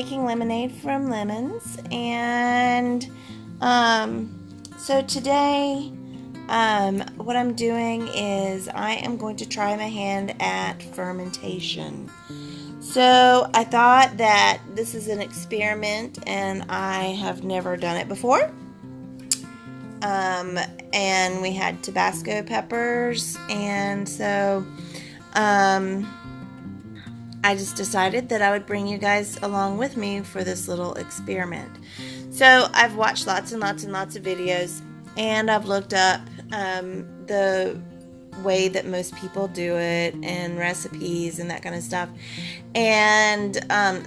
making lemonade from lemons, and so today what I'm doing is I am going to try my hand at fermentation. So I thought that this is an experiment and I have never done it before. And we had Tabasco peppers, and so I just decided that I would bring you guys along with me for this little experiment. So I've watched lots and lots and lots of videos, and I've looked up the way that most people do it and recipes and that kind of stuff. And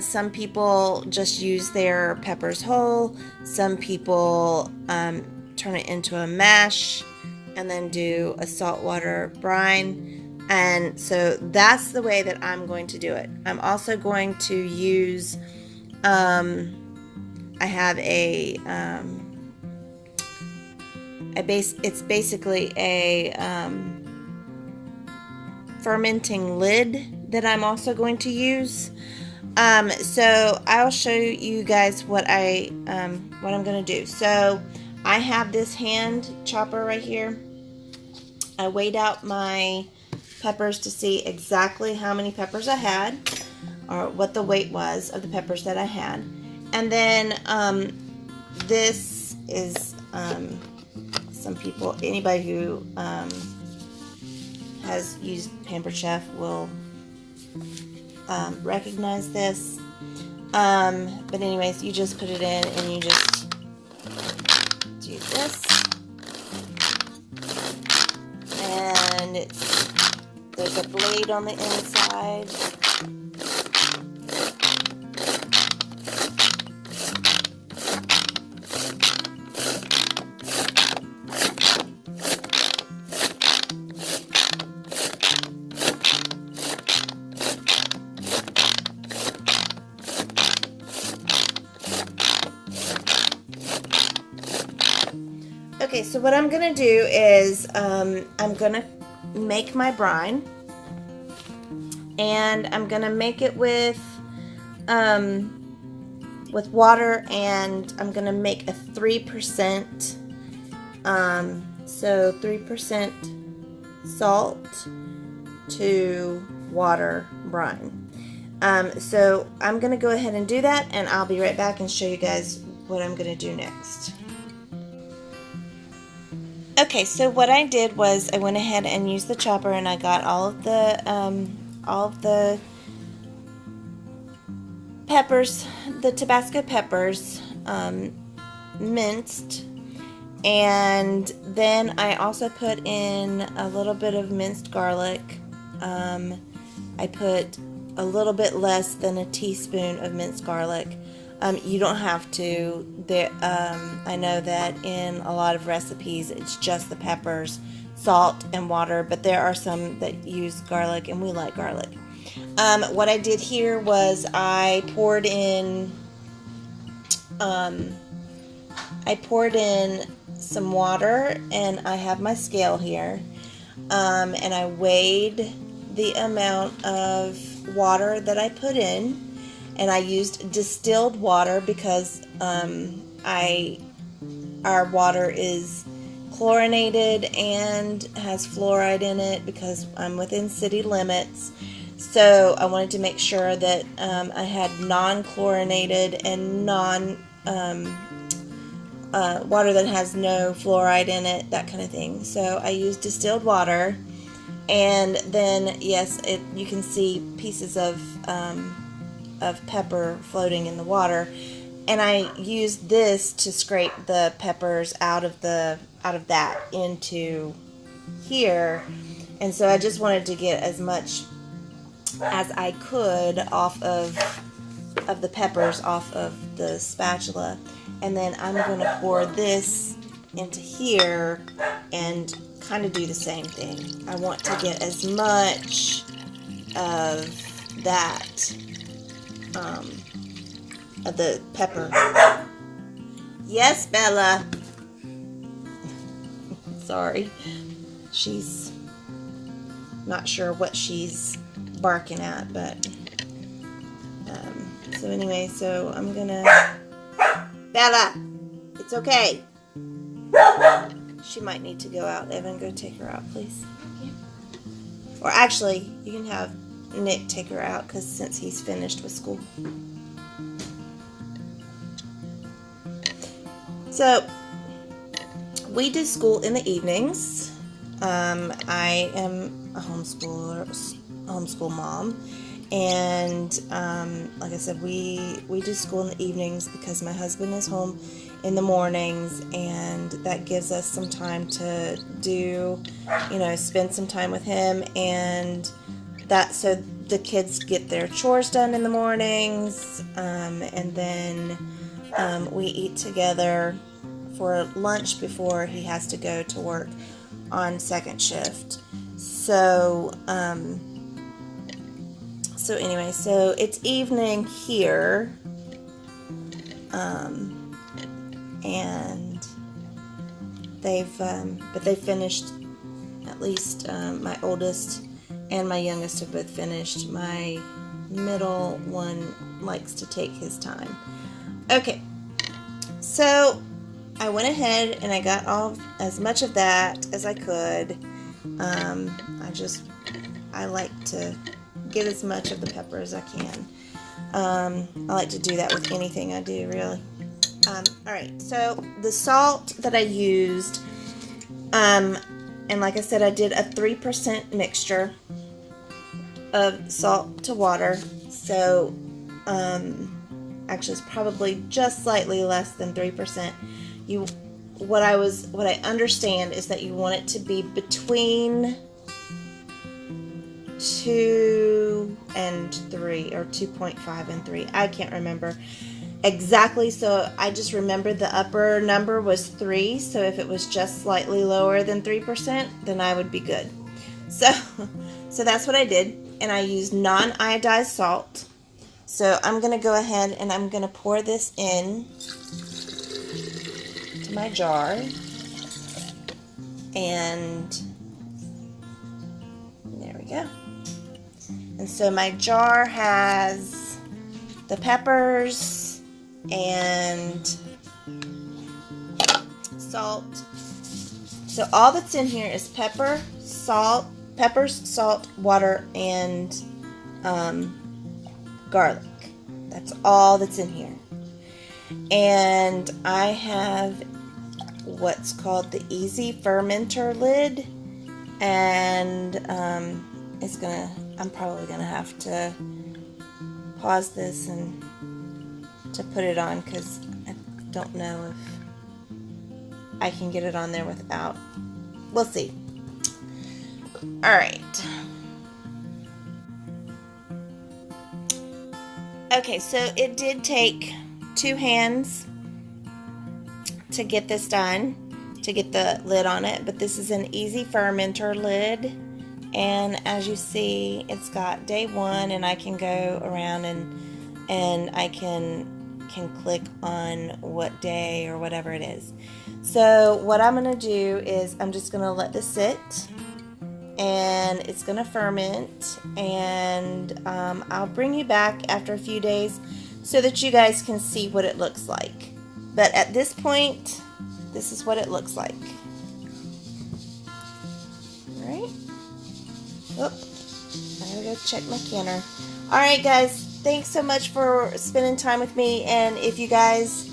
some people just use their peppers whole. Some people turn it into a mash and then do a saltwater brine. And so that's the way that I'm going to do it. I'm also going to use, I have it's basically a fermenting lid that I'm also going to use. So I'll show you guys what I'm going to do. So I have this hand chopper right here. I weighed out my peppers to see exactly how many peppers I had, or what the weight was of the peppers that I had. And then this is some people, anybody who has used Pampered Chef will recognize this. But anyways, you just put it in and you just do this, and there's a blade on the inside. Okay, so what I'm going to do is I'm going to make my brine, and I'm going to make it with water, and I'm going to make a 3%, so 3% salt to water brine. So I'm going to go ahead and do that, and I'll be right back and show you guys what I'm going to do next. Okay, so what I did was I went ahead and used the chopper, and I got all of the peppers, the Tabasco peppers, minced, and then I also put in a little bit of minced garlic. I put a little bit less than a teaspoon of minced garlic. You don't have to. I know that in a lot of recipes it's just the peppers, salt, and water, but there are some that use garlic, and we like garlic. What I did here was I poured in some water, and I have my scale here, and I weighed the amount of water that I put in. And I used distilled water because our water is chlorinated and has fluoride in it because I'm within city limits. So I wanted to make sure that I had non-chlorinated and water that has no fluoride in it, that kind of thing. So I used distilled water, and then yes, you can see pieces of pepper floating in the water, and I used this to scrape the peppers out of that into here. And so I just wanted to get as much as I could off of the peppers off of the spatula, and then I'm going to pour this into here and kind of do the same thing. I want to get as much of that of the pepper. Yes, Bella. Sorry. She's not sure what she's barking at, but so So anyway, so I'm gonna... Bella! It's okay. She might need to go out. Evan, go take her out, please. Or actually, you can have Nick take her out, because since he's finished with school. So, we do school in the evenings. I am a homeschool mom. And like I said, we do school in the evenings because my husband is home in the mornings, and that gives us some time to do, spend some time with him, and that so the kids get their chores done in the mornings, and then we eat together for lunch before he has to go to work on second shift. So anyway, so it's evening here, and they've finished, at least my oldest and my youngest have both finished. My middle one likes to take his time. Okay, so I went ahead and I got as much of that as I could. I like to get as much of the pepper as I can. I like to do that with anything I do, really. Alright, so the salt that I used, and like I said, I did a 3% mixture of salt to water. So, actually it's probably just slightly less than 3%. What I understand is that you want it to be between 2 and 3, or 2.5 and 3. I can't remember exactly, so I just remember the upper number was 3, so if it was just slightly lower than 3%, then I would be good. So that's what I did, and I used non-iodized salt. So I'm going to go ahead and I'm going to pour this in to my jar, and there we go. And so my jar has the peppers and salt. So all that's in here is peppers, salt, water, and garlic. That's all that's in here. And I have what's called the Easy Fermenter lid, and I'm probably gonna have to pause this and to put it on, because I don't know if I can get it on there without. We'll see. Alright. Okay, so it did take 2 hands to get this done, to get the lid on it, but this is an Easy Fermenter lid. And as you see, it's got day 1, and I can go around and I can click on what day or whatever it is. So what I'm going to do is I'm just going to let this sit, and it's going to ferment, and I'll bring you back after a few days so that you guys can see what it looks like. But at this point, this is what it looks like. Alright. Oh, I gotta go check my canner. Alright guys, thanks so much for spending time with me, and if you guys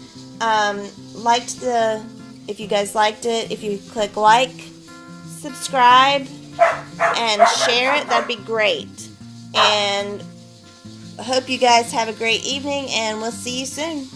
liked it, if you click like, subscribe, and share it, that'd be great. And I hope you guys have a great evening, and we'll see you soon.